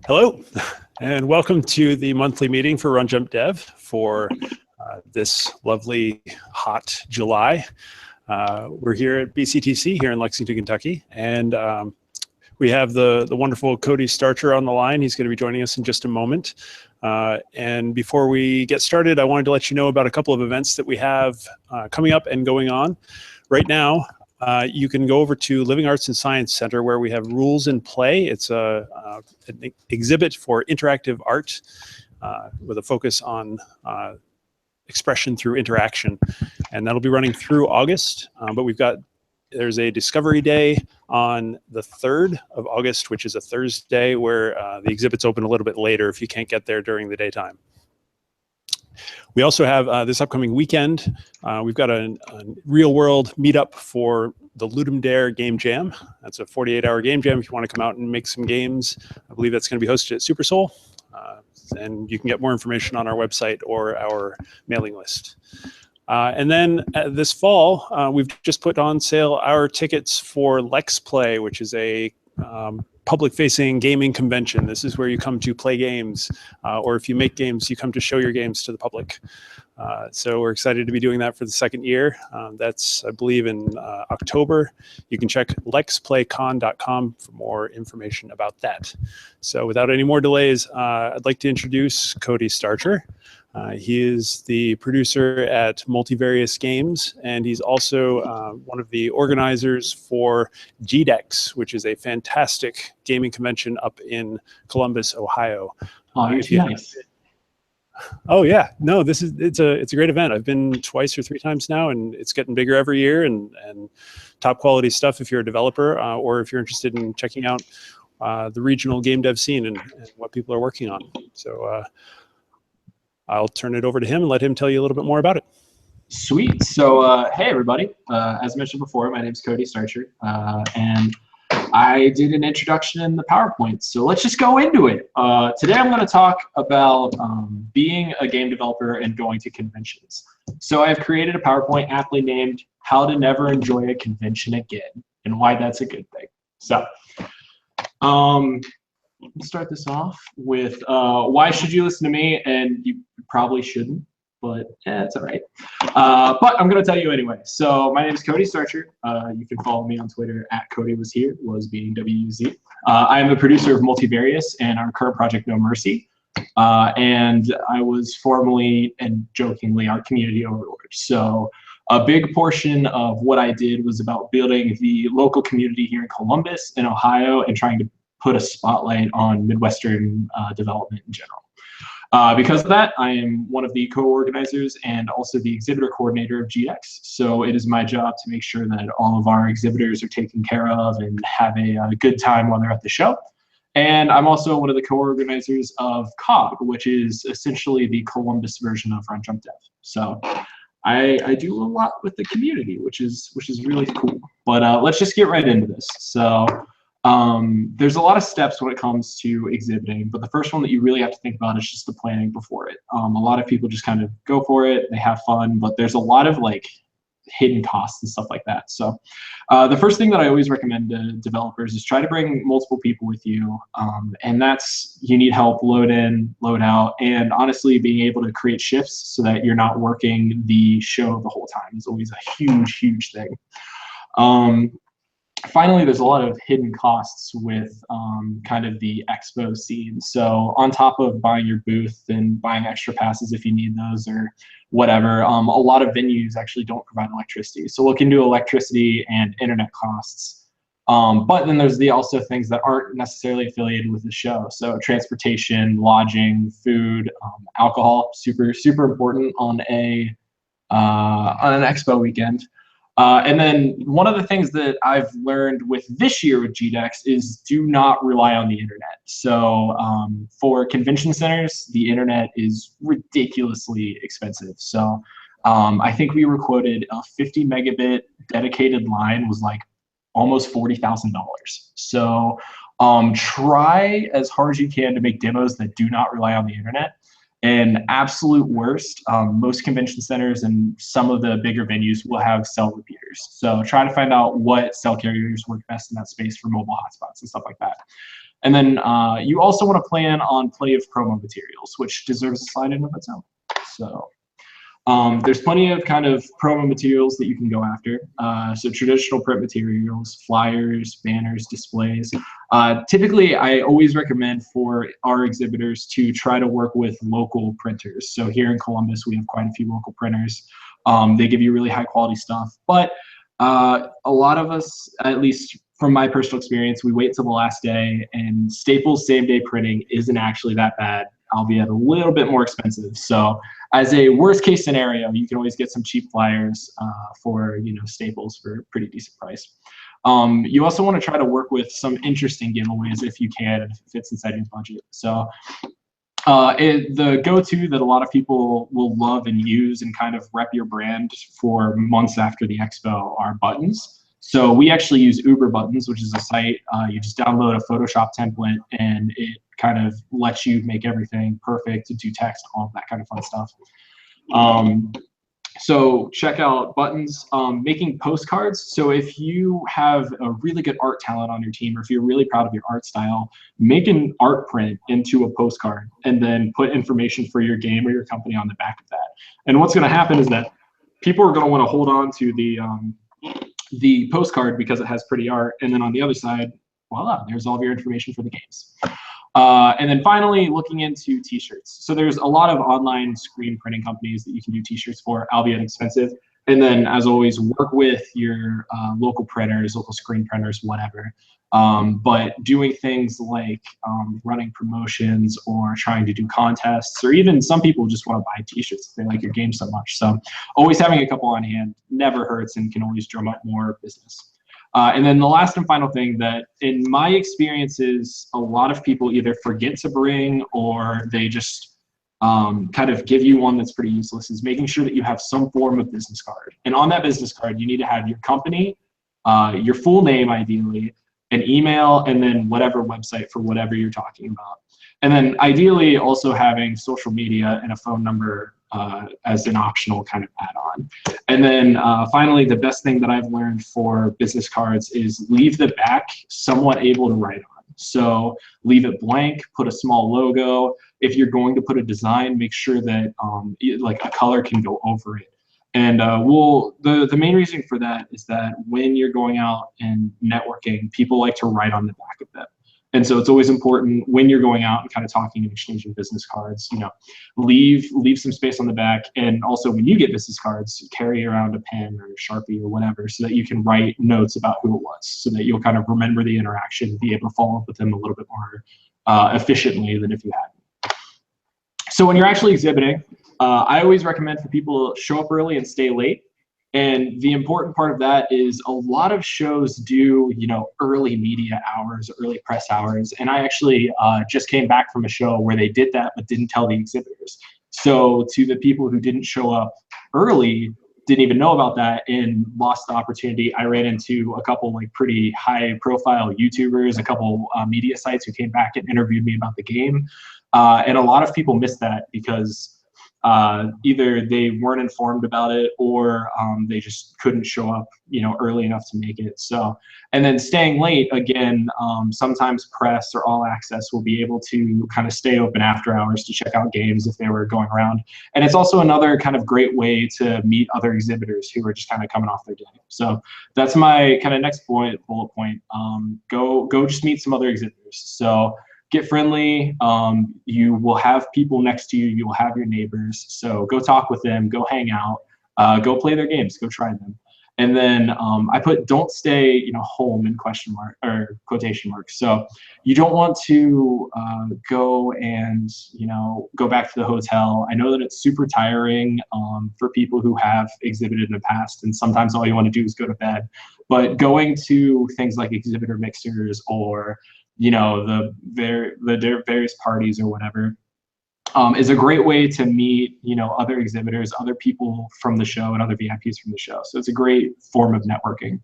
Hello, and welcome to the monthly meeting for RunJumpDev for this lovely hot July. We're here at BCTC here in Lexington, Kentucky, and we have the wonderful Cody Starcher on the line. He's going to be joining us in just a moment. And before we get started, I wanted to let you know about a couple of events that we have coming up and going on. Right now, you can go over to Living Arts and Science Center where we have Rules in Play. It's an exhibit for interactive art with a focus on expression through interaction. And that'll be running through August, but there's a Discovery Day on the 3rd of August, which is a Thursday, where the exhibit's open a little bit later if you can't get there during the daytime. We also have this upcoming weekend, we've got a real-world meetup for the Ludum Dare Game Jam. That's a 48-hour game jam if you want to come out and make some games. I believe that's going to be hosted at Super Soul. And you can get more information on our website or our mailing list. And then this fall, we've just put on sale our tickets for Lex Play, which is a public-facing gaming convention. This is where you come to play games, or if you make games, you come to show your games to the public. So we're excited to be doing that for the second year. That's, I believe, in October. You can check lexplaycon.com for more information about that. So without any more delays, I'd like to introduce Cody Starcher. He is the producer at Multivarious Games, and he's also one of the organizers for GDEX, which is a fantastic gaming convention up in Columbus, Ohio. Oh, nice. Oh yeah, no, it's a great event. I've been twice or 3 times now, and it's getting bigger every year, and top quality stuff if you're a developer or if you're interested in checking out the regional game dev scene and what people are working on. So I'll turn it over to him and let him tell you a little bit more about it. Sweet. So hey everybody, as mentioned before, my name is Cody Starcher, and I did an introduction in the PowerPoint, so let's just go into it. Today I'm going to talk about being a game developer and going to conventions. So I've created a PowerPoint aptly named How to Never Enjoy a Convention Again, and why that's a good thing. So let's start this off with why should you listen to me? And you probably shouldn't, but it's all right. But I'm going to tell you anyway. So my name is Cody Starcher. You can follow me on Twitter at CodyWasHere, was being WZ. I am the producer of Multivarious and our current project, No Mercy. And I was formerly and jokingly our community overlord. So a big portion of what I did was about building the local community here in Columbus in Ohio and trying to put a spotlight on Midwestern development in general. Because of that, I am one of the co-organizers and also the exhibitor coordinator of GDEX. So it is my job to make sure that all of our exhibitors are taken care of and have a good time while they're at the show. And I'm also one of the co-organizers of COG, which is essentially the Columbus version of RunJumpDev. So I do a lot with the community, which is really cool. But let's just get right into this. So there's a lot of steps when it comes to exhibiting, but the first one that you really have to think about is just the planning before it. A lot of people just kind of go for it, they have fun, but there's a lot of like hidden costs and stuff like that. So the first thing that I always recommend to developers is try to bring multiple people with you, and that's you need help load in, load out, and honestly being able to create shifts so that you're not working the show the whole time is always a huge thing. Finally, there's a lot of hidden costs with kind of the expo scene. So on top of buying your booth and buying extra passes if you need those or whatever, a lot of venues actually don't provide electricity. So look into electricity and internet costs. But then there's also things that aren't necessarily affiliated with the show. So transportation, lodging, food, alcohol, super important on an expo weekend. And then one of the things that I've learned with this year with GDEX is do not rely on the internet. So for convention centers, the internet is ridiculously expensive. So I think we were quoted a 50 megabit dedicated line was like almost $40,000. So try as hard as you can to make demos that do not rely on the internet. And absolute worst, most convention centers and some of the bigger venues will have cell repeaters. So try to find out what cell carriers work best in that space for mobile hotspots and stuff like that. And then you also want to plan on plenty of promo materials, which deserves a slide in of its own. So there's plenty of kind of promo materials that you can go after. So traditional print materials, flyers, banners, displays. Typically, I always recommend for our exhibitors to try to work with local printers. So here in Columbus, we have quite a few local printers. They give you really high quality stuff. But a lot of us, at least from my personal experience, we wait till the last day, and Staples same-day printing isn't actually that bad, albeit a little bit more expensive. So as a worst case scenario, you can always get some cheap flyers for Staples for a pretty decent price. You also want to try to work with some interesting giveaways if you can, if it fits inside your budget. So the go-to that a lot of people will love and use and kind of rep your brand for months after the expo are buttons. So we actually use Uber Buttons, which is a site. You just download a Photoshop template, and it kind of lets you make everything perfect, do text, all that kind of fun stuff. So check out Buttons. Making postcards. So if you have a really good art talent on your team, or if you're really proud of your art style, make an art print into a postcard and then put information for your game or your company on the back of that. And what's going to happen is that people are going to want to hold on to the postcard because it has pretty art, and then on the other side, voila, there's all of your information for the games. And then finally, looking into t-shirts. So there's a lot of online screen printing companies that you can do t-shirts for, albeit expensive. And then, as always, work with your local printers, local screen printers, whatever. But doing things like running promotions or trying to do contests, or even some people just want to buy t-shirts if they like your game so much. So always having a couple on hand never hurts and can always drum up more business. And then the last and final thing that, in my experiences, a lot of people either forget to bring or they just kind of give you one that's pretty useless, is making sure that you have some form of business card. And on that business card, you need to have your company, your full name ideally, an email, and then whatever website for whatever you're talking about. And then ideally also having social media and a phone number as an optional kind of add-on. And then finally, the best thing that I've learned for business cards is leave the back somewhat able to write on. So leave it blank, put a small logo. If you're going to put a design, make sure that like a color can go over it. And the main reason for that is that when you're going out and networking, people like to write on the back of them. And so it's always important when you're going out and kind of talking and exchanging business cards, leave some space on the back. And also when you get business cards, carry around a pen or a Sharpie or whatever so that you can write notes about who it was, so that you'll kind of remember the interaction and be able to follow up with them a little bit more efficiently than if you hadn't. So when you're actually exhibiting, I always recommend for people to show up early and stay late. And the important part of that is a lot of shows do, early media hours, early press hours. And I actually just came back from a show where they did that, but didn't tell the exhibitors. So to the people who didn't show up early, didn't even know about that and lost the opportunity, I ran into a couple like pretty high profile YouTubers, a couple media sites who came back and interviewed me about the game. And a lot of people missed that because either they weren't informed about it or they just couldn't show up, early enough to make it. So, and then staying late again, sometimes press or all access will be able to kind of stay open after hours to check out games if they were going around. And it's also another kind of great way to meet other exhibitors who are just kind of coming off their day. So that's my kind of next bullet point. Go just meet some other exhibitors. So get friendly. You will have people next to you. You will have your neighbors. So go talk with them. Go hang out. Go play their games. Go try them. And then I put don't stay home in question mark or quotation marks. So you don't want to go and go back to the hotel. I know that it's super tiring for people who have exhibited in the past, and sometimes all you want to do is go to bed. But going to things like exhibitor mixers or the various parties or whatever, is a great way to meet, other exhibitors, other people from the show and other VIPs from the show. So it's a great form of networking.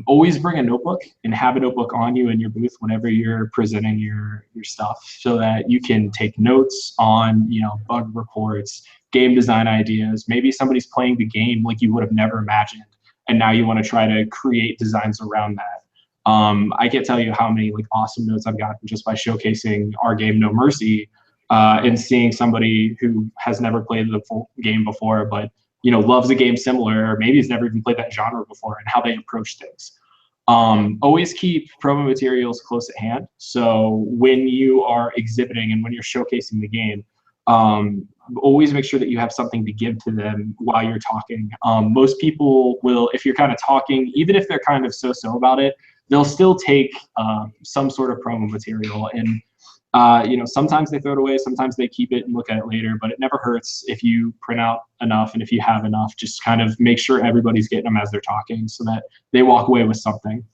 Always bring a notebook and have a notebook on you in your booth whenever you're presenting your stuff so that you can take notes on, bug reports, game design ideas. Maybe somebody's playing the game like you would have never imagined, and now you want to try to create designs around that. I can't tell you how many like awesome notes I've gotten just by showcasing our game No Mercy and seeing somebody who has never played the full game before, but loves a game similar, or maybe has never even played that genre before, and how they approach things. Always keep promo materials close at hand. So when you are exhibiting and when you're showcasing the game, always make sure that you have something to give to them while you're talking. Most people will, if you're kind of talking, even if they're kind of so-so about it, they'll still take some sort of promo material, and sometimes they throw it away, sometimes they keep it and look at it later, but it never hurts if you print out enough, and if you have enough, just kind of make sure everybody's getting them as they're talking so that they walk away with something.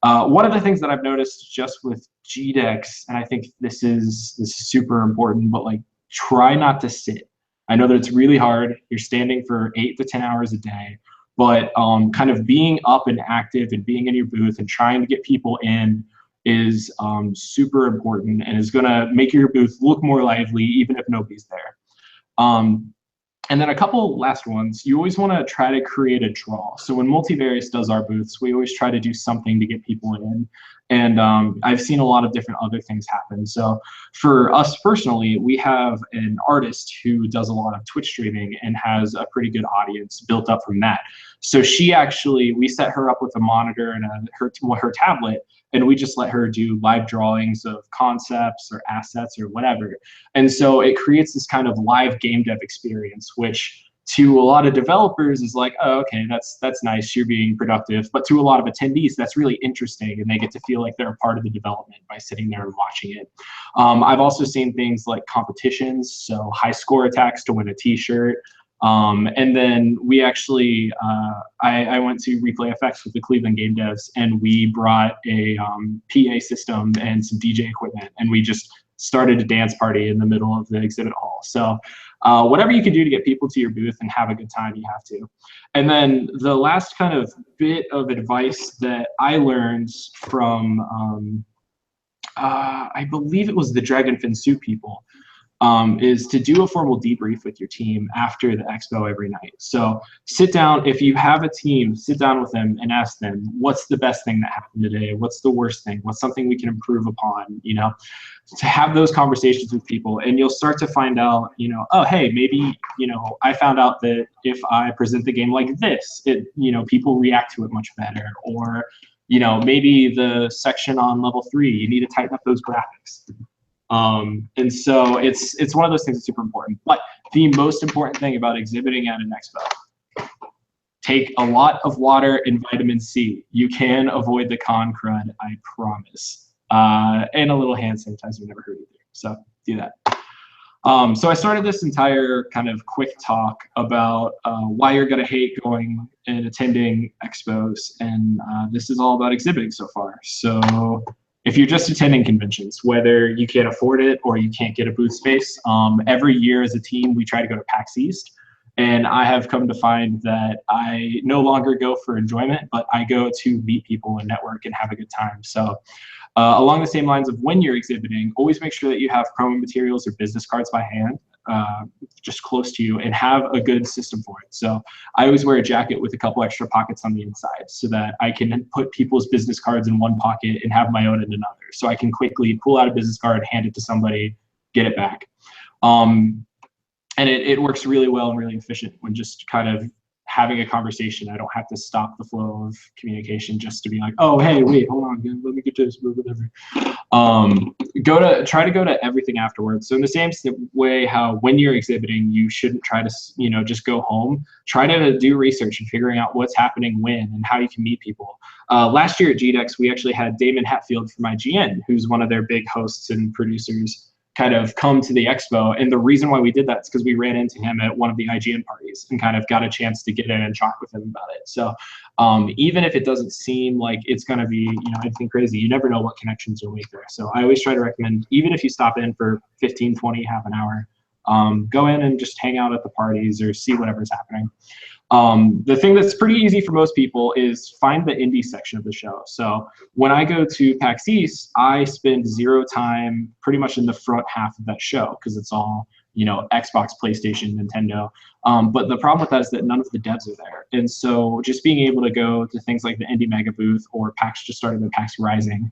One of the things that I've noticed just with GDEX, and I think this is super important, but like, try not to sit. I know that it's really hard. You're standing for 8 to 10 hours a day, but kind of being up and active and being in your booth and trying to get people in is super important, and is going to make your booth look more lively even if nobody's there. And then a couple last ones. You always want to try to create a draw. So when Multivarious does our booths, we always try to do something to get people in. And I've seen a lot of different other things happen. So for us personally, we have an artist who does a lot of Twitch streaming and has a pretty good audience built up from that. So we set her up with a monitor and her tablet, and we just let her do live drawings of concepts or assets or whatever. And so it creates this kind of live game dev experience, which to a lot of developers is like, oh, okay, that's nice, you're being productive. But to a lot of attendees, that's really interesting, and they get to feel like they're a part of the development by sitting there and watching it. I've also seen things like competitions, so high score attacks to win a t-shirt. And then we actually, I went to Replay FX with the Cleveland Game Devs, and we brought a PA system and some DJ equipment, and we just started a dance party in the middle of the exhibit hall. So whatever you can do to get people to your booth and have a good time, you have to. And then the last kind of bit of advice that I learned from, I believe it was the Dragonfin Soup people, is to do a formal debrief with your team after the expo every night. So sit down, if you have a team, sit down with them and ask them, what's the best thing that happened today? What's the worst thing? What's something we can improve upon? To have those conversations with people, and you'll start to find out, oh, hey, maybe, I found out that if I present the game like this, people react to it much better. Or, maybe the section on level 3, you need to tighten up those graphics. And so it's one of those things that's super important. But the most important thing about exhibiting at an expo, take a lot of water and vitamin C. You can avoid the con crud, I promise. And a little hand sanitizer never hurt either. So do that. So I started this entire kind of quick talk about why you're going to hate going and attending expos. And this is all about exhibiting so far. So if you're just attending conventions, whether you can't afford it or you can't get a booth space, every year as a team, we try to go to PAX East. And I have come to find that I no longer go for enjoyment, but I go to meet people and network and have a good time. So along the same lines of when you're exhibiting, always make sure that you have promo materials or business cards by hand, just close to you, and have a good system for it. So I always wear a jacket with a couple extra pockets on the inside so that I can put people's business cards in one pocket and have my own in another. So I can quickly pull out a business card, hand it to somebody, get it back. And it works really well and really efficient when just kind of having a conversation. I don't have to stop the flow of communication just to be like, oh, hey, wait, hold on, let me get to this, whatever. Try to go to everything afterwards. So in the same way how when you're exhibiting, you shouldn't try to, just go home. Try to do research and figuring out what's happening when and how you can meet people. Last year at GDEX, we actually had Damon Hatfield from IGN, who's one of their big hosts and producers, kind of come to the expo. And the reason why we did that is because we ran into him at one of the IGN parties and kind of got a chance to get in and talk with him about it. So even if it doesn't seem like it's going to be, anything crazy, you never know what connections you'll make there. So I always try to recommend, even if you stop in for 15, 20, half an hour, go in and just hang out at the parties or see whatever's happening. The thing that's pretty easy for most people is find the indie section of the show. So when I go to PAX East, I spend zero time pretty much in the front half of that show because it's all Xbox, PlayStation, Nintendo. But the problem with that is that none of the devs are there. And so just being able to go to things like the Indie Mega booth or PAX just started, the PAX Rising,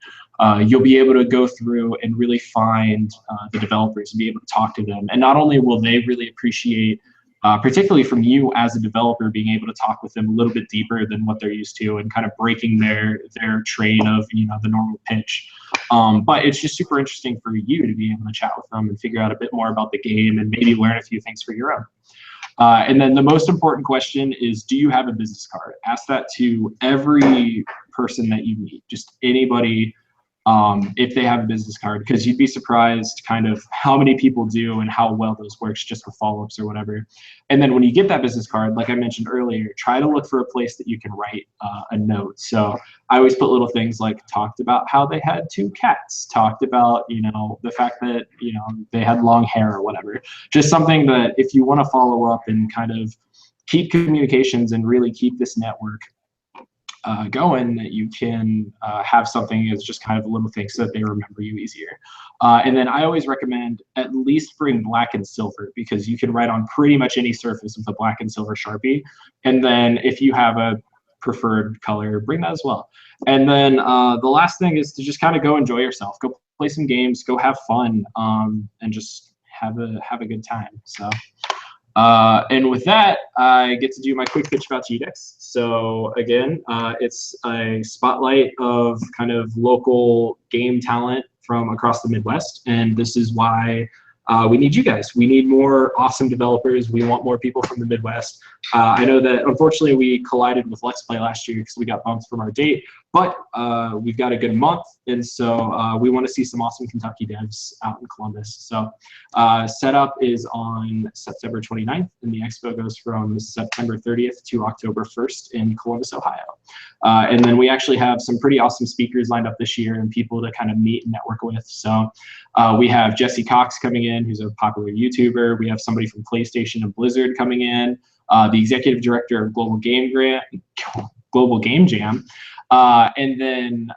you'll be able to go through and really find the developers and be able to talk to them. And not only will they really appreciate, particularly from you as a developer, being able to talk with them a little bit deeper than what they're used to and kind of breaking their train of the normal pitch. But it's just super interesting for you to be able to chat with them and figure out a bit more about the game and maybe learn a few things for your own. And then the most important question is, do you have a business card? Ask that to every person that you meet, just anybody, if they have a business card, because you'd be surprised kind of how many people do and how well those works just with follow-ups or whatever. And then when you get that business card, like I mentioned earlier, try to look for a place that you can write a note. So I always put little things like talked about how they had 2 cats, talked about, the fact that, they had long hair or whatever. Just something that if you want to follow up and kind of keep communications and really keep this network going, that you can have something as just kind of a little thing so that they remember you easier. And then I always recommend at least bring black and silver, because you can write on pretty much any surface with a black and silver Sharpie. And then if you have a preferred color, bring that as well. And then the last thing is to just kind of go enjoy yourself, go play some games, go have fun, and just have a good time. So. And with that, I get to do my quick pitch about GDEX. So again, it's a spotlight of kind of local game talent from across the Midwest. And this is why we need you guys. We need more awesome developers. We want more people from the Midwest. I know that unfortunately we collided with Let's Play last year because we got bumped from our date, but we've got a good month. And so we want to see some awesome Kentucky devs out in Columbus. So setup is on September 29th, and the expo goes from September 30th to October 1st in Columbus, Ohio. And then we actually have some pretty awesome speakers lined up this year and people to kind of meet and network with. So we have Jesse Cox coming in, who's a popular YouTuber. We have somebody from PlayStation and Blizzard coming in, the executive director of Global Game Jam, and then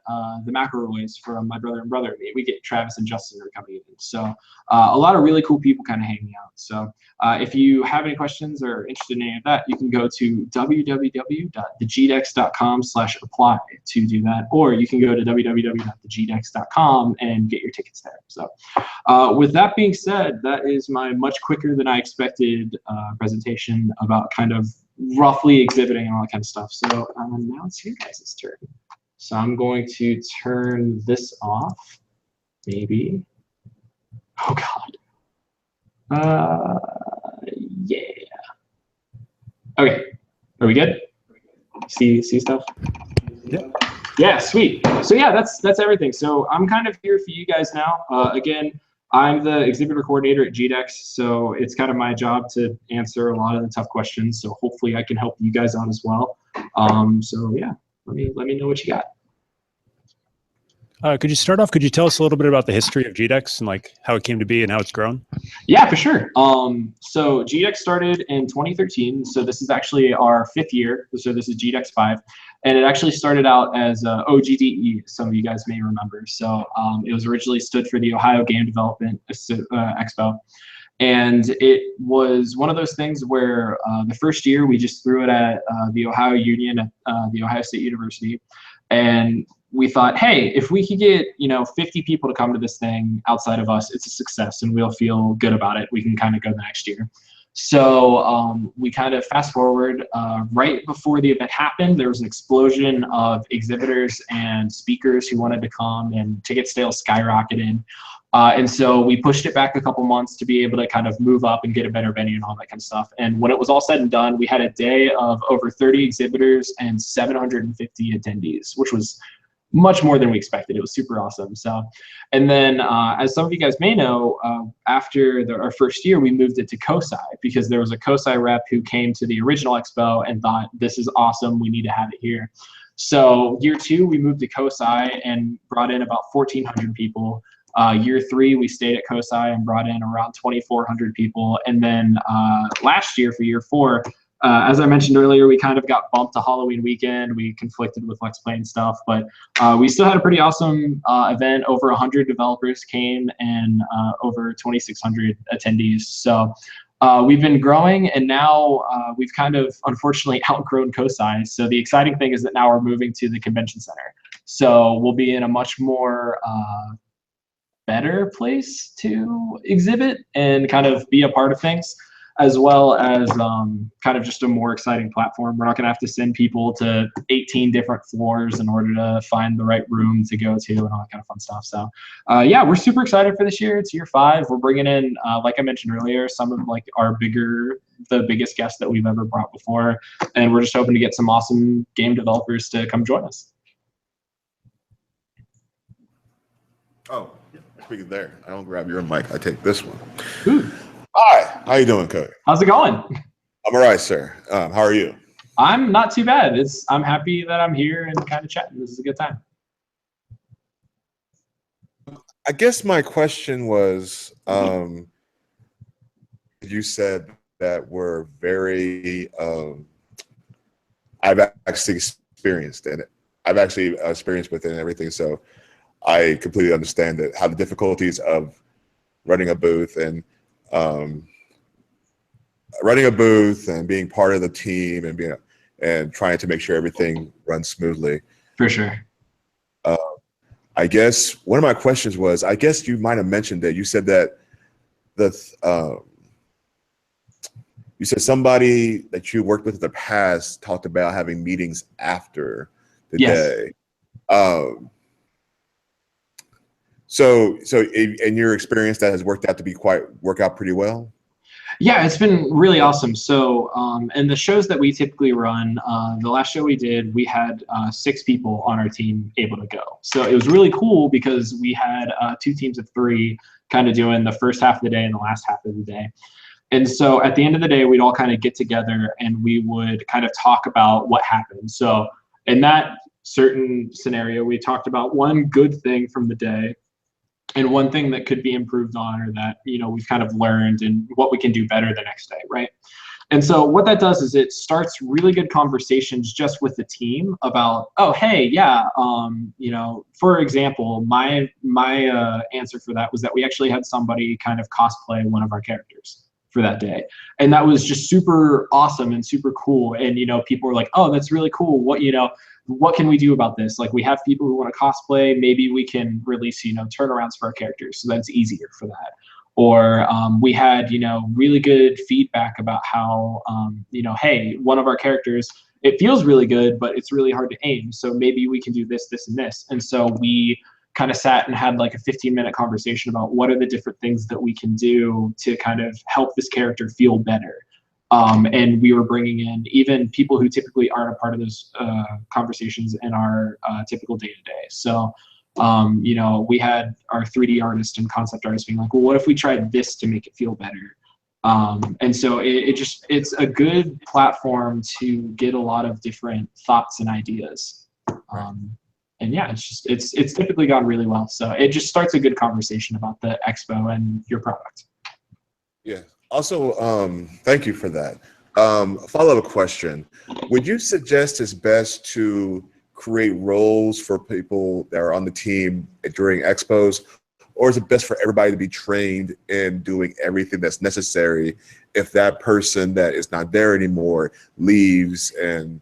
the McElroys from My Brother and Brother and Me. We get Travis and Justin are coming in. So a lot of really cool people kind of hanging out. So if you have any questions or are interested in any of that, you can go to www.thegdex.com/apply to do that, or you can go to www.thegdex.com and get your tickets there. So with that being said, that is my much quicker than I expected presentation about kind of roughly exhibiting and all that kind of stuff. So now it's you guys' turn. So I'm going to turn this off, maybe. Oh God. Yeah. Okay. Are we good? See stuff? Yeah. Yeah, sweet. So yeah, that's everything. So I'm kind of here for you guys now. Again, I'm the exhibitor coordinator at GDEX, so it's kind of my job to answer a lot of the tough questions. So hopefully I can help you guys out as well. So yeah, let me know what you got. Could you start off? Could you tell us a little bit about the history of GDEX and like how it came to be and how it's grown? Yeah, for sure. So GDEX started in 2013. So this is actually our 5th year. So this is GDEX 5. And it actually started out as OGDE, some of you guys may remember. So it was originally stood for the Ohio Game Development Expo. And it was one of those things where the first year we just threw it at the Ohio Union at the Ohio State University. And we thought, hey, if we could get 50 people to come to this thing outside of us, it's a success and we'll feel good about it. We can kind of go the next year. So we kind of fast forward, right before the event happened, there was an explosion of exhibitors and speakers who wanted to come, and ticket sales skyrocketed. And so we pushed it back a couple months to be able to kind of move up and get a better venue and all that kind of stuff. And when it was all said and done, we had a day of over 30 exhibitors and 750 attendees, which was much more than we expected. It was super awesome. So, and then as some of you guys may know, after our first year, we moved it to COSI because there was a COSI rep who came to the original expo and thought, this is awesome, we need to have it here. So year 2, we moved to COSI and brought in about 1,400 people. Year 3, we stayed at COSI and brought in around 2,400 people. And then last year for year 4, as I mentioned earlier, we kind of got bumped to Halloween weekend. We conflicted with Let's Play and stuff, but we still had a pretty awesome event. Over 100 developers came and over 2,600 attendees. So we've been growing, and now we've kind of unfortunately outgrown COSI. So the exciting thing is that now we're moving to the convention center. So we'll be in a much more better place to exhibit and kind of be a part of things, as well as kind of just a more exciting platform. We're not gonna have to send people to 18 different floors in order to find the right room to go to and all that kind of fun stuff. So yeah, we're super excited for this year. It's year 5. We're bringing in, like I mentioned earlier, some of like the biggest guests that we've ever brought before. And we're just hoping to get some awesome game developers to come join us. Oh, speaking there, I don't grab your mic, I take this one. Ooh. Hi, how you doing, Cody? How's it going? I'm all right, sir. How are you? I'm not too bad. I'm happy that I'm here and kind of chatting. This is a good time. I guess my question was, you said that we're very, I've actually experienced it. I've actually experienced with it and everything, so I completely understand that, how the difficulties of running a booth and being part of the team and trying to make sure everything runs smoothly. For sure. I guess one of my questions was, I guess you might have mentioned that you said that you said somebody that you worked with in the past talked about having meetings after the day. So in your experience, that has worked out to work out pretty well? Yeah, it's been really awesome. So, and the shows that we typically run, the last show we did, we had 6 people on our team able to go. So it was really cool because we had 2 teams of 3 kind of doing the first half of the day and the last half of the day. And so at the end of the day, we'd all kind of get together and we would kind of talk about what happened. So in that certain scenario, we talked about one good thing from the day and one thing that could be improved on, or that, you know, we've kind of learned and what we can do better the next day, right? And so what that does is it starts really good conversations just with the team about, oh, hey, yeah, you know, for example, my answer for that was that we actually had somebody kind of cosplay one of our characters for that day. And that was just super awesome and super cool. And, you know, people were like, oh, that's really cool. What, you know, what can we do about this? Like, we have people who want to cosplay. Maybe we can release, you know, turnarounds for our characters, so that's easier for that. Or we had, you know, really good feedback about how, you know, hey, one of our characters, it feels really good, but it's really hard to aim. So maybe we can do this, this, and this. And so we kind of sat and had like a 15-minute conversation about what are the different things that we can do to kind of help this character feel better. And we were bringing in even people who typically aren't a part of those conversations in our typical day-to-day. So, you know, we had our 3D artist and concept artist being like, well, what if we tried this to make it feel better? And so it's a good platform to get a lot of different thoughts and ideas. And yeah, it's typically gone really well. So it just starts a good conversation about the expo and your product. Yeah. Also, thank you for that. Follow-up question. Would you suggest it's best to create roles for people that are on the team during expos, or is it best for everybody to be trained in doing everything that's necessary if that person that is not there anymore leaves and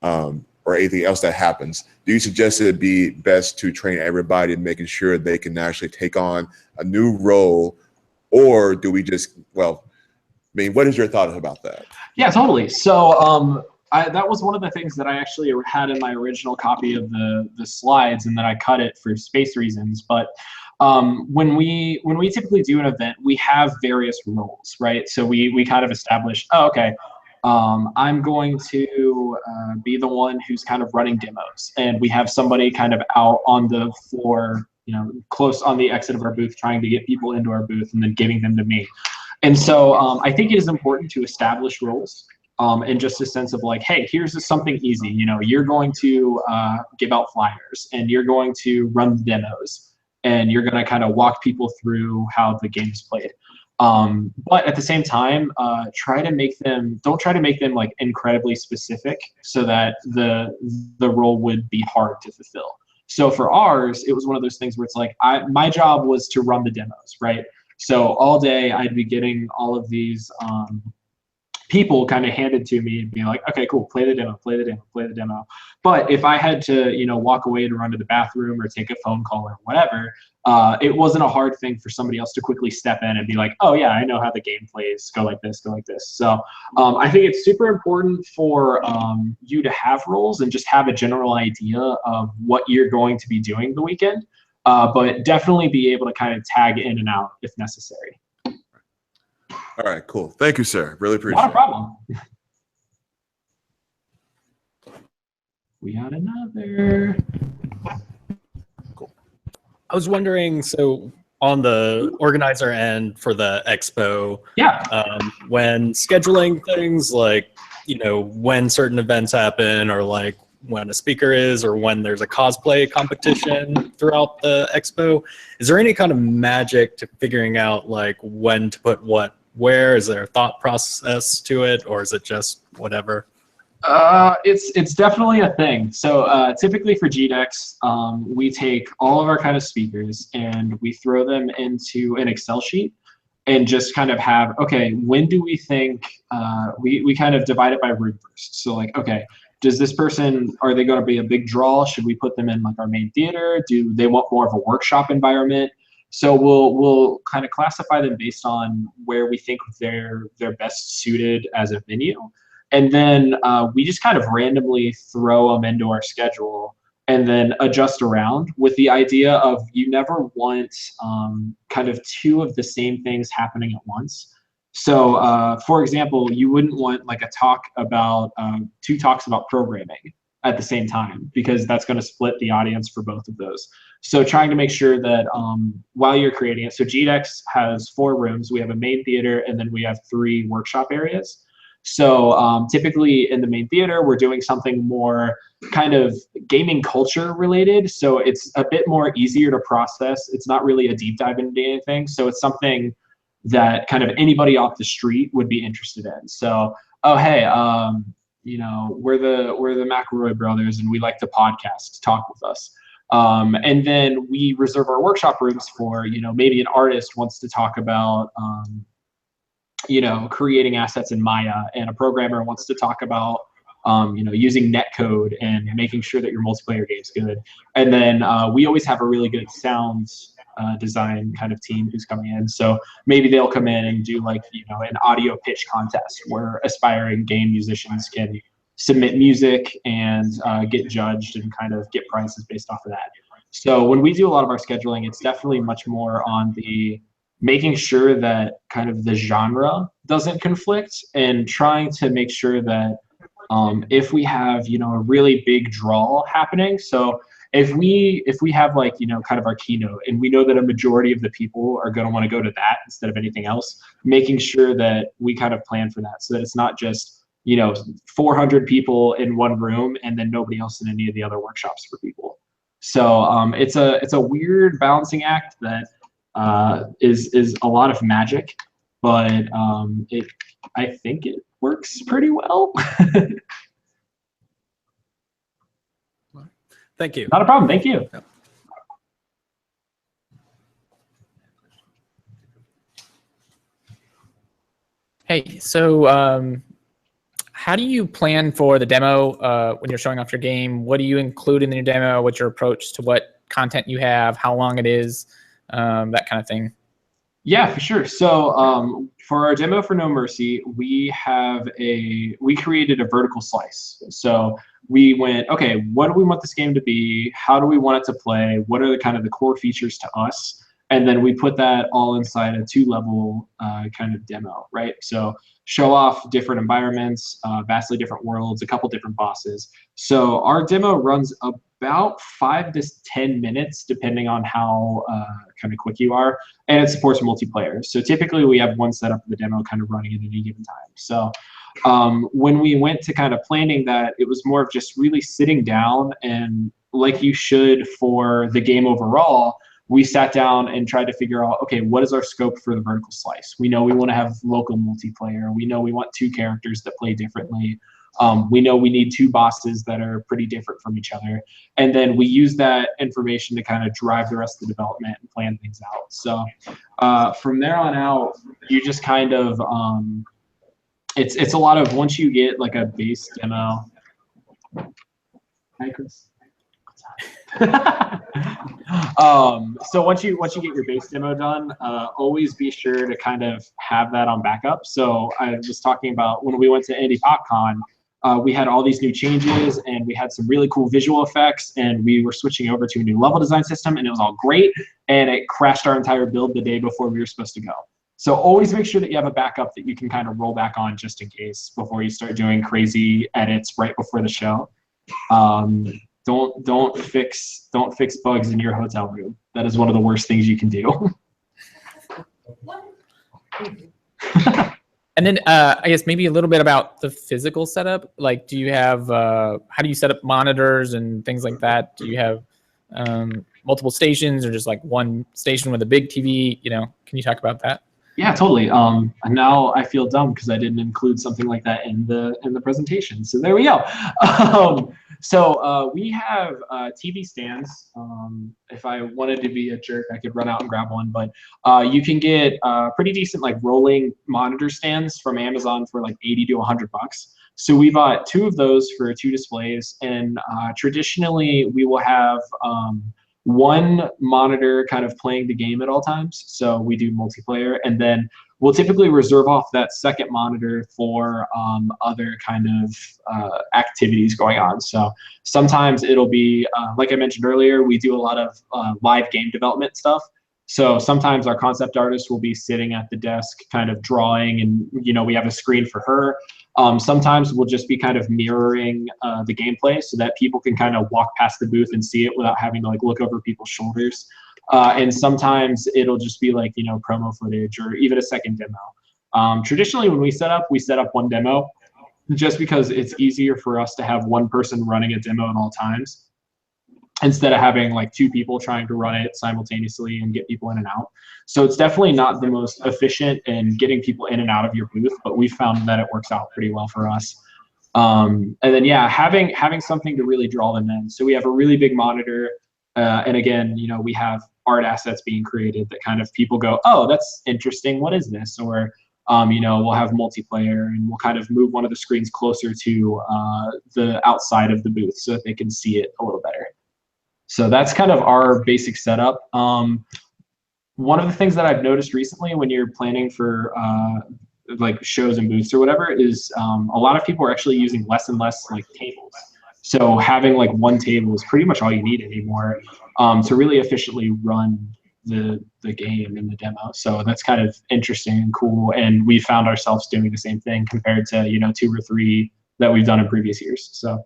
or anything else that happens? Do you suggest it be best to train everybody in making sure they can actually take on a new role? Or do we just, well, I mean, what is your thought about that? Yeah, totally. So that was one of the things that I actually had in my original copy of the slides, and then I cut it for space reasons. But when we typically do an event, we have various roles, right? So we kind of establish, oh, okay, I'm going to be the one who's kind of running demos, and we have somebody kind of out on the floor, you know, close on the exit of our booth, trying to get people into our booth and then giving them to me. And so I think it is important to establish roles in just a sense of like, hey, here's something easy. You know, you're going to give out flyers, and you're going to run the demos, and you're going to kind of walk people through how the game is played. But at the same time, don't try to make them like incredibly specific so that the role would be hard to fulfill. So for ours, it was one of those things where it's like, my job was to run the demos, right? So all day I'd be getting all of these people kind of handed to me and being like, okay, cool, play the demo, play the demo, play the demo. But if I had to, walk away to run to the bathroom or take a phone call or whatever, it wasn't a hard thing for somebody else to quickly step in and be like, oh yeah, I know how the game plays, go like this, go like this. So I think it's super important for you to have roles and just have a general idea of what you're going to be doing the weekend, but definitely be able to kind of tag in and out if necessary. All right, cool. Thank you, sir. Really appreciate it. Not a problem. We got another. Cool. I was wondering, so on the organizer end for the expo, yeah, when scheduling things like, when certain events happen or like when a speaker is or when there's a cosplay competition throughout the expo, is there any kind of magic to figuring out like when to put what where? Is there a thought process to it, or is it just whatever? It's definitely a thing. So typically for GDEX, we take all of our kind of speakers and we throw them into an Excel sheet and just kind of have, okay, when do we think, we kind of divide it by room first. So like, okay, does this person, are they going to be a big draw? Should we put them in like our main theater? Do they want more of a workshop environment? So we'll kind of classify them based on where we think they're best suited as a venue. And then we just kind of randomly throw them into our schedule and then adjust around with the idea of you never want kind of two of the same things happening at once. So for example, you wouldn't want like a talk about, two talks about programming at the same time, because that's going to split the audience for both of those. So trying to make sure that while you're creating it, so GDEX has 4 rooms. We have a main theater, and then we have 3 workshop areas. So typically in the main theater, we're doing something more kind of gaming culture related. So it's a bit more easier to process. It's not really a deep dive into anything. So it's something that kind of anybody off the street would be interested in. So, oh, hey, we're the McElroy brothers and we like to podcast, talk with us. And then we reserve our workshop rooms for, maybe an artist wants to talk about, creating assets in Maya, and a programmer wants to talk about, using netcode and making sure that your multiplayer game's good. And then we always have a really good sound design kind of team who's coming in. So maybe they'll come in and do like, an audio pitch contest where aspiring game musicians can submit music and get judged and kind of get prizes based off of that. So when we do a lot of our scheduling, it's definitely much more on the making sure that kind of the genre doesn't conflict, and trying to make sure that if we have, a really big draw happening. So if we have like, kind of our keynote, and we know that a majority of the people are going to want to go to that instead of anything else, making sure that we kind of plan for that so that it's not just, 400 people in one room and then nobody else in any of the other workshops for people. So it's a weird balancing act that is a lot of magic, but I think it works pretty well. Thank you. Not a problem. Thank you. Yep. Hey, so how do you plan for the demo when you're showing off your game? What do you include in your demo? What's your approach to what content you have, how long it is, that kind of thing? Yeah, for sure. So for our demo for No Mercy, we created a vertical slice. So we went, okay, what do we want this game to be? How do we want it to play? What are the kind of the core features to us? And then we put that all inside a 2-level kind of demo, right? So show off different environments, vastly different worlds, a couple different bosses. So our demo runs about 5 to 10 minutes, depending on how kind of quick you are, and it supports multiplayer. So typically we have one setup of the demo kind of running at any given time. So when we went to kind of planning that, it was more of just really sitting down and, like you should for the game overall, we sat down and tried to figure out, okay, what is our scope for the vertical slice? We know we want to have local multiplayer. We know we want 2 characters that play differently. We know we need 2 bosses that are pretty different from each other. And then we use that information to kind of drive the rest of the development and plan things out. So from there on out, you just kind of, it's a lot of, once you get like a base demo. Hi, Chris. So once you get your base demo done, always be sure to kind of have that on backup. So I was talking about when we went to Indie PopCon, we had all these new changes and we had some really cool visual effects, and we were switching over to a new level design system, and it was all great, and it crashed our entire build the day before we were supposed to go. So always make sure that you have a backup that you can kind of roll back on just in case before you start doing crazy edits right before the show. Don't fix bugs in your hotel room. That is one of the worst things you can do. And then I guess maybe a little bit about the physical setup. Like, do you have, how do you set up monitors and things like that? Do you have multiple stations or just like one station with a big TV? You know, can you talk about that? Yeah, totally. And now I feel dumb because I didn't include something like that in the presentation. So there we go. So we have TV stands. If I wanted to be a jerk, I could run out and grab one. But you can get pretty decent like rolling monitor stands from Amazon for like 80 to 100 bucks. So we bought 2 of those for 2 displays. And traditionally, we will have one monitor kind of playing the game at all times. So we do multiplayer, and then we'll typically reserve off that second monitor for other kind of activities going on. So sometimes it'll be, like I mentioned earlier, we do a lot of live game development stuff. So sometimes our concept artist will be sitting at the desk kind of drawing, and you know, we have a screen for her. Sometimes we'll just be kind of mirroring the gameplay so that people can kind of walk past the booth and see it without having to like look over people's shoulders. And sometimes it'll just be like, you know, promo footage or even a second demo. Traditionally, when we set up one demo just because it's easier for us to have one person running a demo at all times instead of having like 2 people trying to run it simultaneously and get people in and out. So it's definitely not the most efficient in getting people in and out of your booth, but we found that it works out pretty well for us. And then, yeah, having something to really draw them in. So we have a really big monitor. And again, you know, we have art assets being created that kind of people go, oh, that's interesting. What is this? Or, you know, we'll have multiplayer, and we'll kind of move one of the screens closer to the outside of the booth so that they can see it a little better. So that's kind of our basic setup. One of the things that I've noticed recently when you're planning for like shows and booths or whatever is a lot of people are actually using less and less like tables. So having like one table is pretty much all you need anymore to really efficiently run the game and the demo. So that's kind of interesting and cool. And we found ourselves doing the same thing compared to, you know, 2 or 3 that we've done in previous years. So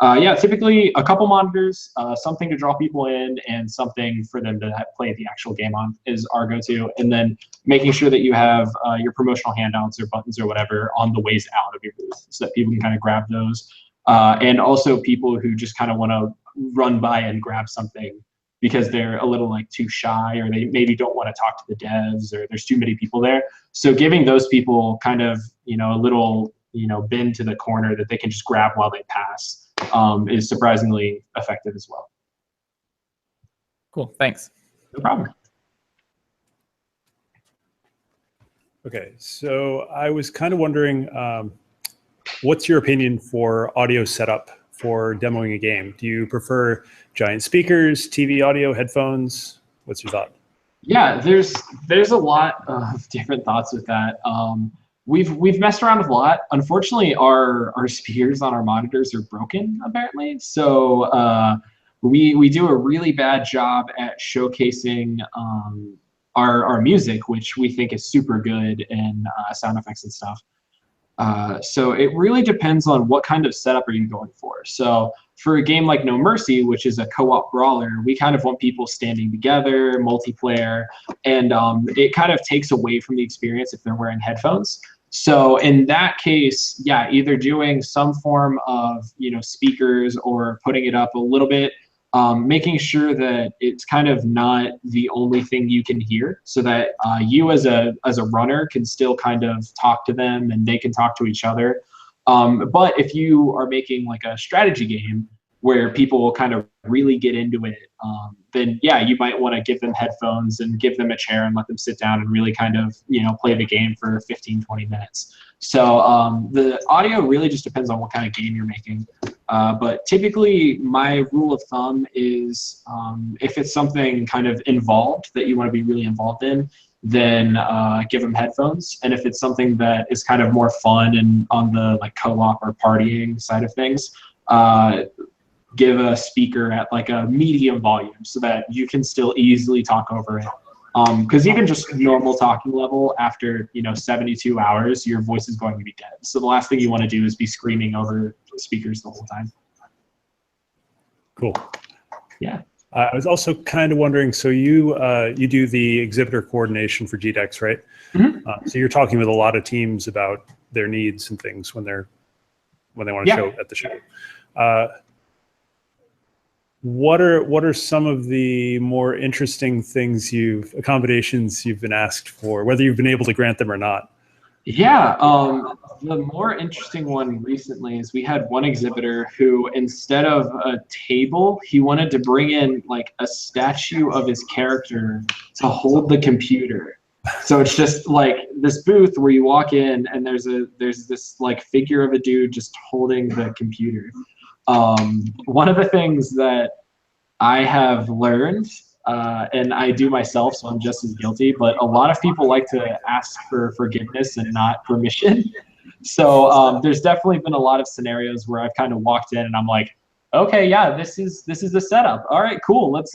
yeah, typically a couple monitors, something to draw people in, and something for them to play the actual game on is our go-to. And then making sure that you have your promotional handouts or buttons or whatever on the ways out of your booth so that people can kind of grab those. And also people who just kind of want to run by and grab something because they're a little like too shy, or they maybe don't want to talk to the devs, or there's too many people there. So giving those people kind of, you know, a little, you know, bin to the corner that they can just grab while they pass is surprisingly effective as well. Cool, thanks. No problem. Okay, so I was kind of wondering, what's your opinion for audio setup for demoing a game? Do you prefer giant speakers, TV audio, headphones? What's your thought? Yeah, there's a lot of different thoughts with that. We've messed around with a lot. Unfortunately, our speakers on our monitors are broken, apparently. So we do a really bad job at showcasing our music, which we think is super good, and sound effects and stuff. So it really depends on what kind of setup are you going for. So for a game like No Mercy, which is a co-op brawler, we kind of want people standing together, multiplayer, and it kind of takes away from the experience if they're wearing headphones. So in that case, yeah, either doing some form of, you know, speakers or putting it up a little bit making sure that it's kind of not the only thing you can hear, so that you as a runner can still kind of talk to them and they can talk to each other. But if you are making like a strategy game where people will kind of really get into it, then yeah, you might want to give them headphones and give them a chair and let them sit down and really kind of, play the game for 15-20 minutes. So the audio really just depends on what kind of game you're making. But typically my rule of thumb is if it's something kind of involved that you want to be really involved in, then give them headphones. And if it's something that is kind of more fun and on the like co-op or partying side of things, give a speaker at like a medium volume so that you can still easily talk over it. Because even just normal talking level after 72 hours, your voice is going to be dead. So the last thing you want to do is be screaming over speakers the whole time. Cool. Yeah. I was also kind of wondering, so you do the exhibitor coordination for GDEX, right? Mm-hmm. So you're talking with a lot of teams about their needs and things when they want to show at the show. What are some of the more interesting things accommodations you've been asked for, whether you've been able to grant them or not? Yeah, the more interesting one recently is we had one exhibitor who, instead of a table, he wanted to bring in like a statue of his character to hold the computer. So it's just like this booth where you walk in and there's this like figure of a dude just holding the computer. One of the things that I have learned, and I do myself, so I'm just as guilty, but a lot of people like to ask for forgiveness and not permission. So there's definitely been a lot of scenarios where I've kind of walked in and I'm like, okay, yeah, this is the setup. All right, cool. Let's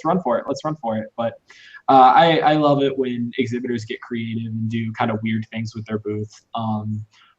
run for it. Let's run for it. But I love it when exhibitors get creative and do kind of weird things with their booth.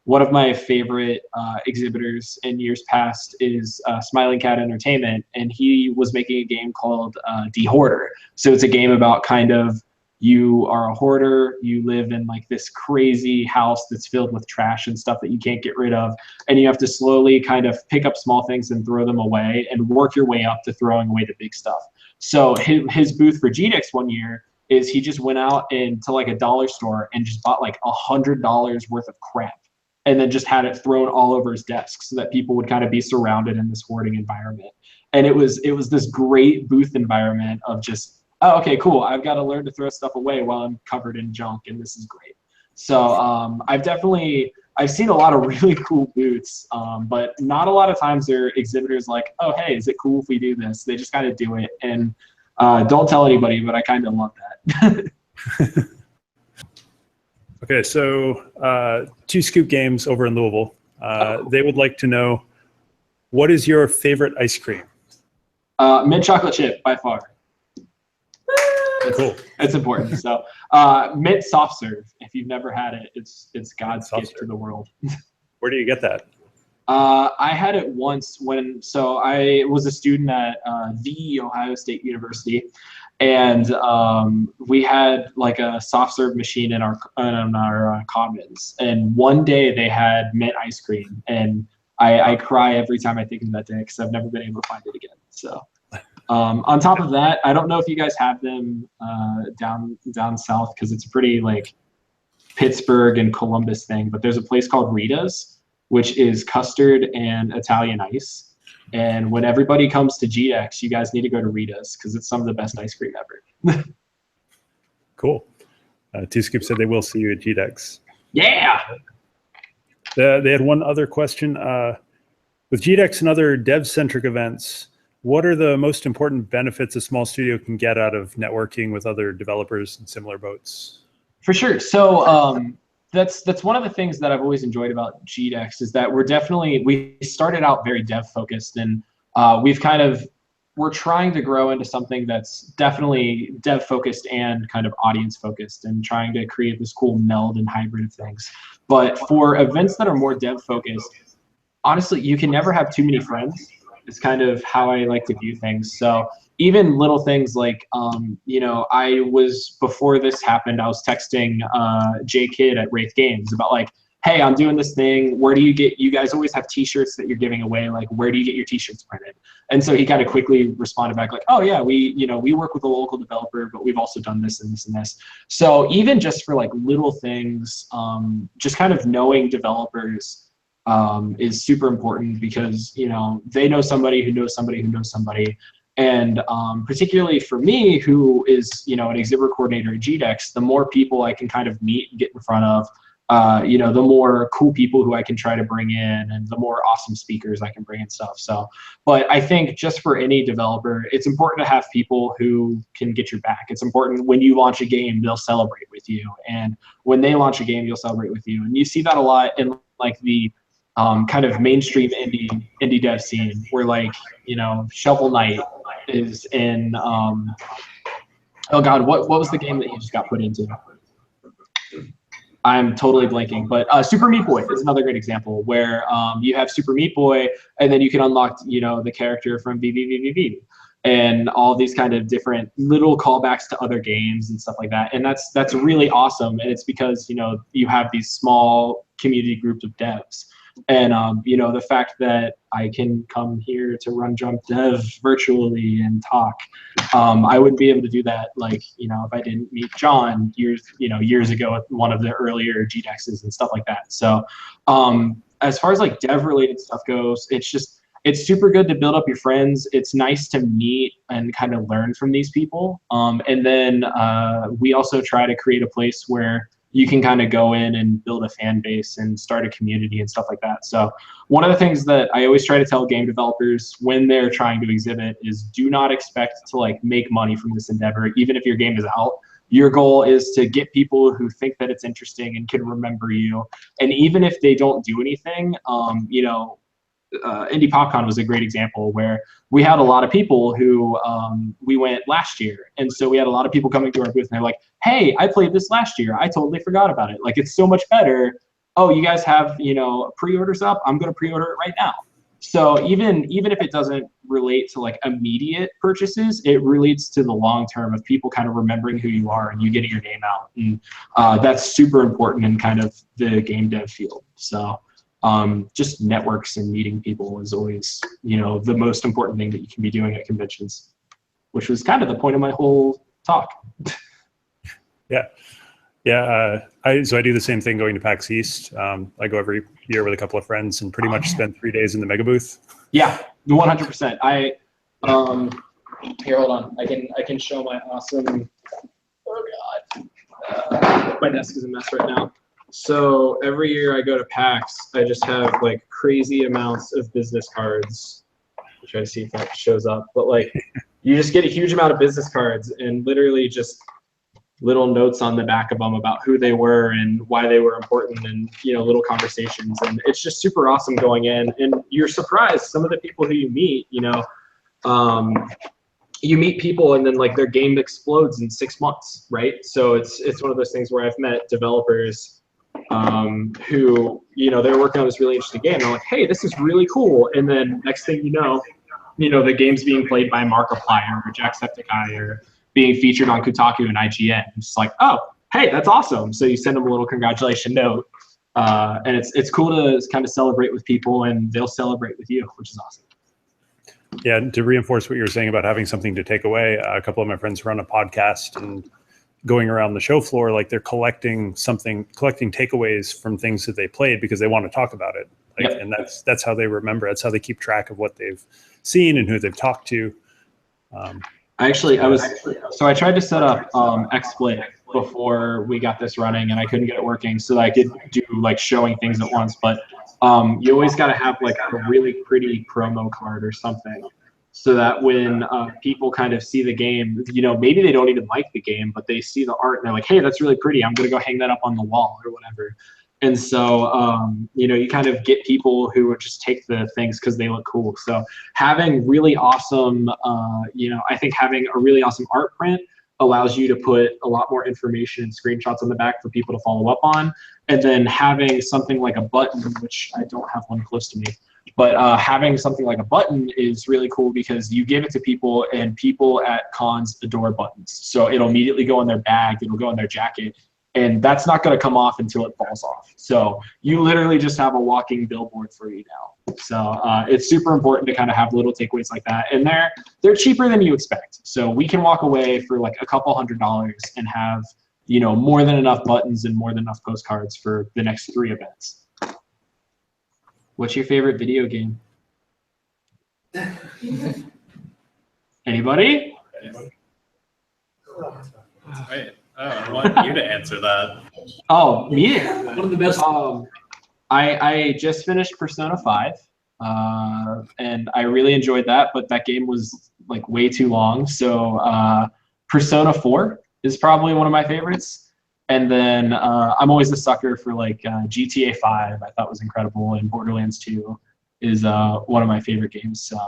One of my favorite exhibitors in years past is Smiling Cat Entertainment, and he was making a game called De-Hoarder. So it's a game about kind of you are a hoarder, you live in like this crazy house that's filled with trash and stuff that you can't get rid of, and you have to slowly kind of pick up small things and throw them away and work your way up to throwing away the big stuff. So his booth for GDEX one year is he just went out into like a dollar store and just bought like $100 worth of crap, and then just had it thrown all over his desk so that people would kind of be surrounded in this hoarding environment. And it was this great booth environment of just, oh, okay, cool. I've got to learn to throw stuff away while I'm covered in junk, and this is great. So I've seen a lot of really cool booths, but not a lot of times there are exhibitors like, oh, hey, is it cool if we do this? They just kind of do it. And don't tell anybody, but I kind of love that. Okay, so Two Scoop Games over in Louisville, they would like to know, what is your favorite ice cream? Mint chocolate chip, by far. Cool. It's important. So mint soft serve, if you've never had it, it's God's gift to the world. Where do you get that? I had it once so I was a student at the Ohio State University, and we had like a soft serve machine in our commons, and one day they had mint ice cream, and I cry every time I think of that day because I've never been able to find it again. So on top of that, I don't know if you guys have them down south, because it's a pretty like Pittsburgh and Columbus thing, but there's a place called Rita's, which is custard and Italian ice. And when everybody comes to GDEX, you guys need to go to Rita's because it's some of the best ice cream ever. Cool. Two Scoop said they will see you at GDEX. Yeah. They had one other question. With GDEX and other dev-centric events, what are the most important benefits a small studio can get out of networking with other developers in similar boats? For sure. So that's one of the things that I've always enjoyed about GDEX is that we started out very dev focused, and we're trying to grow into something that's definitely dev focused and kind of audience focused, and trying to create this cool meld and hybrid of things. But for events that are more dev focused, honestly, you can never have too many friends. It's kind of how I like to view things. So even little things like, before this happened, I was texting J Kid at Wraith Games about like, hey, I'm doing this thing. Where do you get, you guys always have t-shirts that you're giving away. Like, where do you get your t-shirts printed? And so he kind of quickly responded back like, oh yeah, we work with a local developer, but we've also done this and this and this. So even just for like little things, just kind of knowing developers is super important, because, they know somebody who knows somebody who knows somebody. And particularly for me, who is, an exhibitor coordinator at GDEX, the more people I can kind of meet and get in front of, the more cool people who I can try to bring in, and the more awesome speakers I can bring and stuff. So, but I think just for any developer, it's important to have people who can get your back. It's important when you launch a game, they'll celebrate with you. And when they launch a game, you'll celebrate with you. And you see that a lot in like the kind of mainstream indie dev scene, where like, Shovel Knight is in, oh God, what was the game that he just got put into? I'm totally blanking, but Super Meat Boy is another great example, where you have Super Meat Boy, and then you can unlock, the character from VVVVV, and all these kind of different little callbacks to other games and stuff like that. And that's really awesome. And it's because, you have these small community groups of devs. And, the fact that I can come here to RunJumpDev virtually and talk, I wouldn't be able to do that, like, if I didn't meet John years ago at one of the earlier GDEXs and stuff like that. So as far as like dev related stuff goes, it's super good to build up your friends. It's nice to meet and kind of learn from these people. And then we also try to create a place where you can kind of go in and build a fan base and start a community and stuff like that. So one of the things that I always try to tell game developers when they're trying to exhibit is, do not expect to like make money from this endeavor, even if your game is out. Your goal is to get people who think that it's interesting and can remember you. And even if they don't do anything, Indie PopCon was a great example, where we had a lot of people who we went last year, and so we had a lot of people coming to our booth and they're like, hey, I played this last year, I totally forgot about it, like, it's so much better. Oh, you guys have pre-orders up? I'm going to pre-order it right now. So even if it doesn't relate to like immediate purchases, it relates to the long term of people kind of remembering who you are and you getting your name out. And that's super important in kind of the game dev field. So just networks and meeting people is always, the most important thing that you can be doing at conventions, which was kind of the point of my whole talk. Yeah. So I do the same thing going to PAX East. I go every year with a couple of friends and pretty much spend 3 days in the mega booth. Yeah, 100%. Here, hold on. I can show my awesome. Oh God, my desk is a mess right now. So every year I go to PAX, I just have like crazy amounts of business cards. I'll try to see if that shows up, but like you just get a huge amount of business cards and literally just little notes on the back of them about who they were and why they were important, and little conversations. And it's just super awesome going in, and you're surprised some of the people who you meet. You meet people and then like their game explodes in 6 months, right? So it's one of those things where I've met developers who they're working on this really interesting game. They're like, hey, this is really cool, and then next thing you know, the game's being played by Markiplier or Jacksepticeye or being featured on Kotaku and IGN. It's like, oh, hey, that's awesome. So you send them a little congratulation note, and it's cool to kind of celebrate with people, and they'll celebrate with you, which is awesome. Yeah, and to reinforce what you were saying about having something to take away, a couple of my friends run a podcast, and going around the show floor, like they're collecting takeaways from things that they played because they want to talk about it. Like, yep. And that's how they remember. That's how they keep track of what they've seen and who they've talked to. I tried to set up XSplit before we got this running, and I couldn't get it working, so that I could do like showing things at once. But you always got to have like a really pretty promo card or something, so that when people kind of see the game, maybe they don't even like the game, but they see the art and they're like, hey, that's really pretty, I'm gonna go hang that up on the wall or whatever. And so, you kind of get people who would just take the things because they look cool. So having really awesome, I think having a really awesome art print allows you to put a lot more information and screenshots on the back for people to follow up on. And then having something like a button, which I don't have one close to me, but having something like a button is really cool because you give it to people, and people at cons adore buttons. So it'll immediately go in their bag, it'll go in their jacket. and that's not going to come off until it falls off. So you literally just have a walking billboard for you now. So it's super important to kind of have little takeaways like that, and they're cheaper than you expect. So we can walk away for like a couple $100 and have, you know, more than enough buttons and more than enough postcards for the next 3 events. What's your favorite video game? Anybody? Wait, I want you to answer that. Oh, me? One of the best. I just finished Persona 5, and I really enjoyed that, but that game was like way too long. So Persona 4 is probably one of my favorites. And then I'm always a sucker for like GTA 5. I thought was incredible, and Borderlands 2 is one of my favorite games. So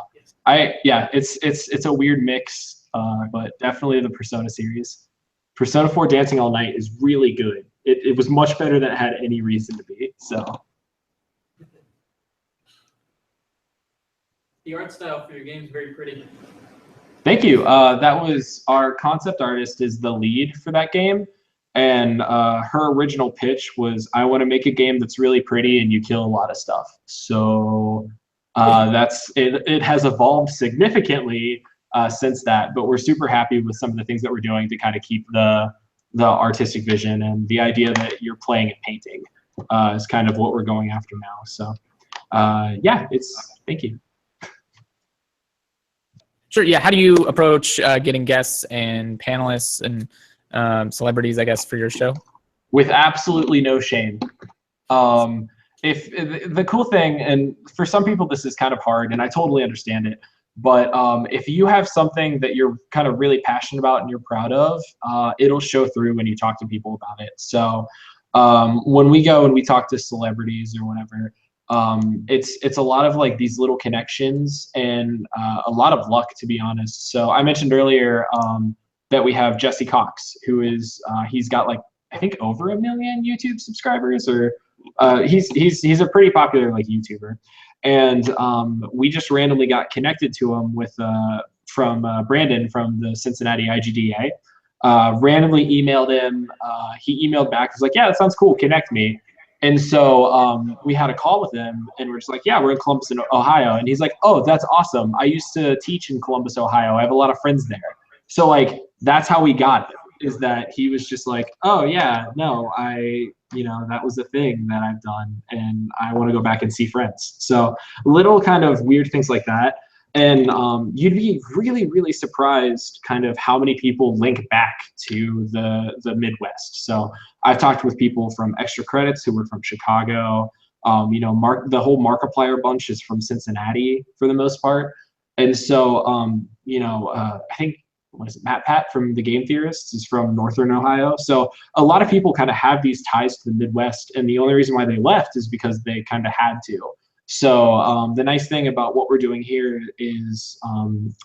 it's a weird mix, but definitely the Persona series. Persona 4 Dancing All Night is really good. It was much better than it had any reason to be. So the art style for your game is very pretty. thank you. That was our concept artist is the lead for that game. And her original pitch was, I want to make a game that's really pretty and you kill a lot of stuff. So it has evolved significantly since that, but we're super happy with some of the things that we're doing to kind of keep the artistic vision, and the idea that you're playing and painting is kind of what we're going after now. So thank you. Sure. Yeah. How do you approach getting guests and panelists and celebrities, I guess, for your show? With absolutely no shame. If the cool thing, and for some people this is kind of hard, and I totally understand it, but if you have something that you're kind of really passionate about and you're proud of, it'll show through when you talk to people about it. So when we go and we talk to celebrities or whatever, it's a lot of like these little connections and a lot of luck, to be honest. So I mentioned earlier that we have Jesse Cox, who is he's got like I think over 1 million YouTube subscribers, or he's a pretty popular like YouTuber, and we just randomly got connected to him with from Brandon from the Cincinnati IGDA. Randomly emailed him. He emailed back. He's like, yeah, that sounds cool. Connect me. And so we had a call with him, and we're just like, yeah, we're in Columbus, Ohio. And he's like, oh, that's awesome. I used to teach in Columbus, Ohio. I have a lot of friends there. So like, that's how we got it, is that he was just like, oh yeah, no, that was a thing that I've done, and I want to go back and see friends. So little kind of weird things like that. And you'd be really, really surprised kind of how many people link back to the Midwest. So I've talked with people from Extra Credits who were from Chicago. The whole Markiplier bunch is from Cincinnati for the most part. And so, I think, what is it, Matt Pat from the Game Theorists is from Northern Ohio. So a lot of people kind of have these ties to the Midwest, and the only reason why they left is because they kind of had to. So the nice thing about what we're doing here is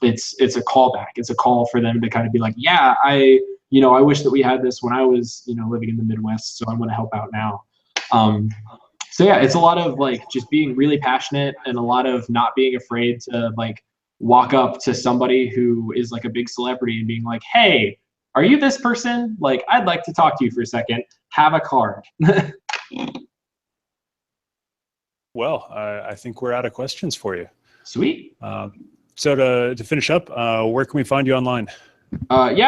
it's a callback. It's a call for them to kind of be like, yeah, I wish that we had this when I was, living in the Midwest, so I'm going to help out now. So yeah, it's a lot of like just being really passionate and a lot of not being afraid to like walk up to somebody who is like a big celebrity and being like, hey, are you this person? Like, I'd like to talk to you for a second. Have a card. Well, I think we're out of questions for you. Sweet. So to finish up, where can we find you online?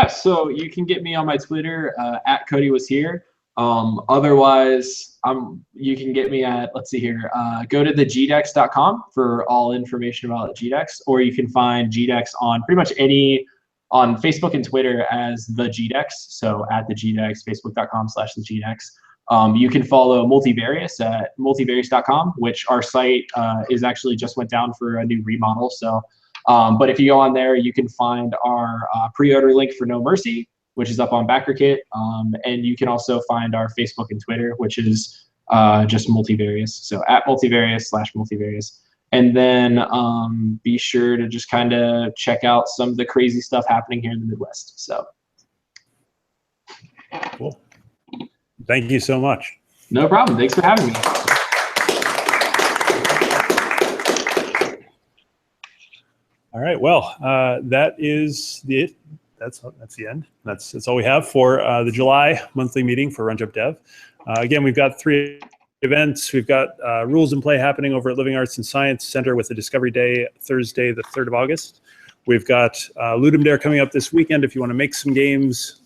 So you can get me on my Twitter, at Cody Was Here. Otherwise, you can get me at, let's see here, go to the GDEX.com for all information about GDEX, or you can find GDEX on pretty much on Facebook and Twitter as the GDEX. So at the GDEX, facebook.com/the GDEX. You can follow Multivarious at multivarious.com, which our site is actually just went down for a new remodel. So, but if you go on there, you can find our pre-order link for No Mercy, which is up on BackerKit. And you can also find our Facebook and Twitter, which is just Multivarious. So at Multivarious/Multivarious. And then be sure to just kind of check out some of the crazy stuff happening here in the Midwest. So. Cool. Thank you so much. No problem. Thanks for having me. All right. Well, that's that's the end. That's all we have for the July monthly meeting for RunJumpDev. Again, we've got 3 events. We've got Rules and Play happening over at Living Arts and Science Center with the Discovery Day, Thursday, the 3rd of August. We've got Ludum Dare coming up this weekend if you want to make some games.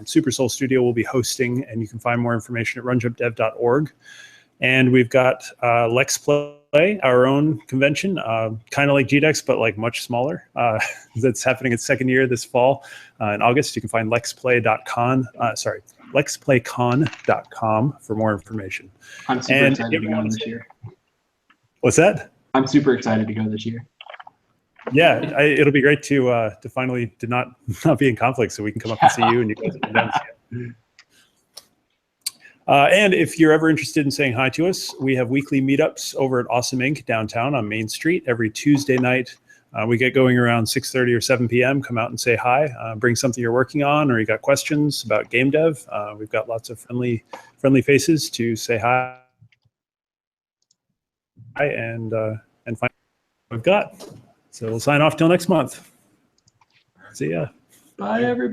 Super Soul Studio will be hosting, and you can find more information at runjumpdev.org. And we've got Lex Play, our own convention, kind of like GDEX, but like much smaller. That's happening its 2nd year this fall in August. You can find lexplaycon.com for more information. I'm super excited to go this year. What's that? I'm super excited to go this year. Yeah, it'll be great to finally not be in conflict, so we can come up and see you and you guys can come down and see it. And if you're ever interested in saying hi to us, we have weekly meetups over at Awesome Inc. downtown on Main Street every Tuesday night. We get going around 6:30 or 7 p.m. Come out and say hi. Bring something you're working on, or you got questions about game dev. We've got lots of friendly faces to say hi and find what we've got. So we'll sign off till next month. See ya. Bye, everybody.